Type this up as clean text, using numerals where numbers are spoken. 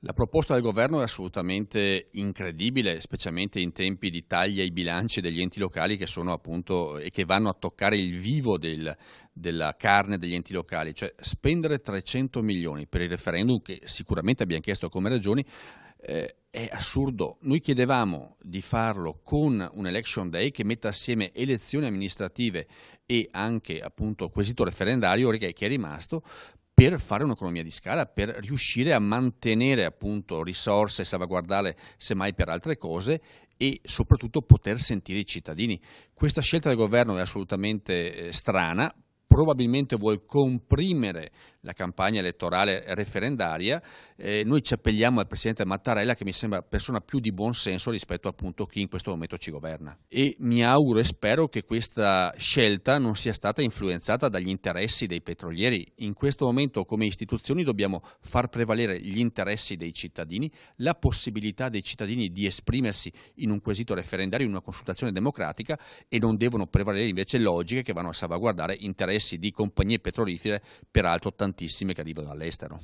La proposta del governo è assolutamente incredibile, specialmente in tempi di tagli ai bilanci degli enti locali che sono appunto e che vanno a toccare il vivo della carne degli enti locali, cioè spendere 300 milioni per il referendum che sicuramente abbiamo chiesto come ragioni è assurdo. Noi chiedevamo di farlo con un election day che metta assieme elezioni amministrative e anche appunto quesito referendario che è rimasto, per fare un'economia di scala, per riuscire a mantenere appunto risorse, salvaguardarle semmai per altre cose e soprattutto poter sentire i cittadini. Questa scelta del governo è assolutamente strana, probabilmente vuol comprimere la campagna elettorale referendaria. Noi ci appelliamo al Presidente Mattarella, che mi sembra persona più di buon senso rispetto appunto a chi in questo momento ci governa. E mi auguro e spero che questa scelta non sia stata influenzata dagli interessi dei petrolieri. In questo momento come istituzioni dobbiamo far prevalere gli interessi dei cittadini, la possibilità dei cittadini di esprimersi in un quesito referendario, in una consultazione democratica, e non devono prevalere invece logiche che vanno a salvaguardare interessi di compagnie petrolifere, peraltro tantissime che arrivano dall'estero.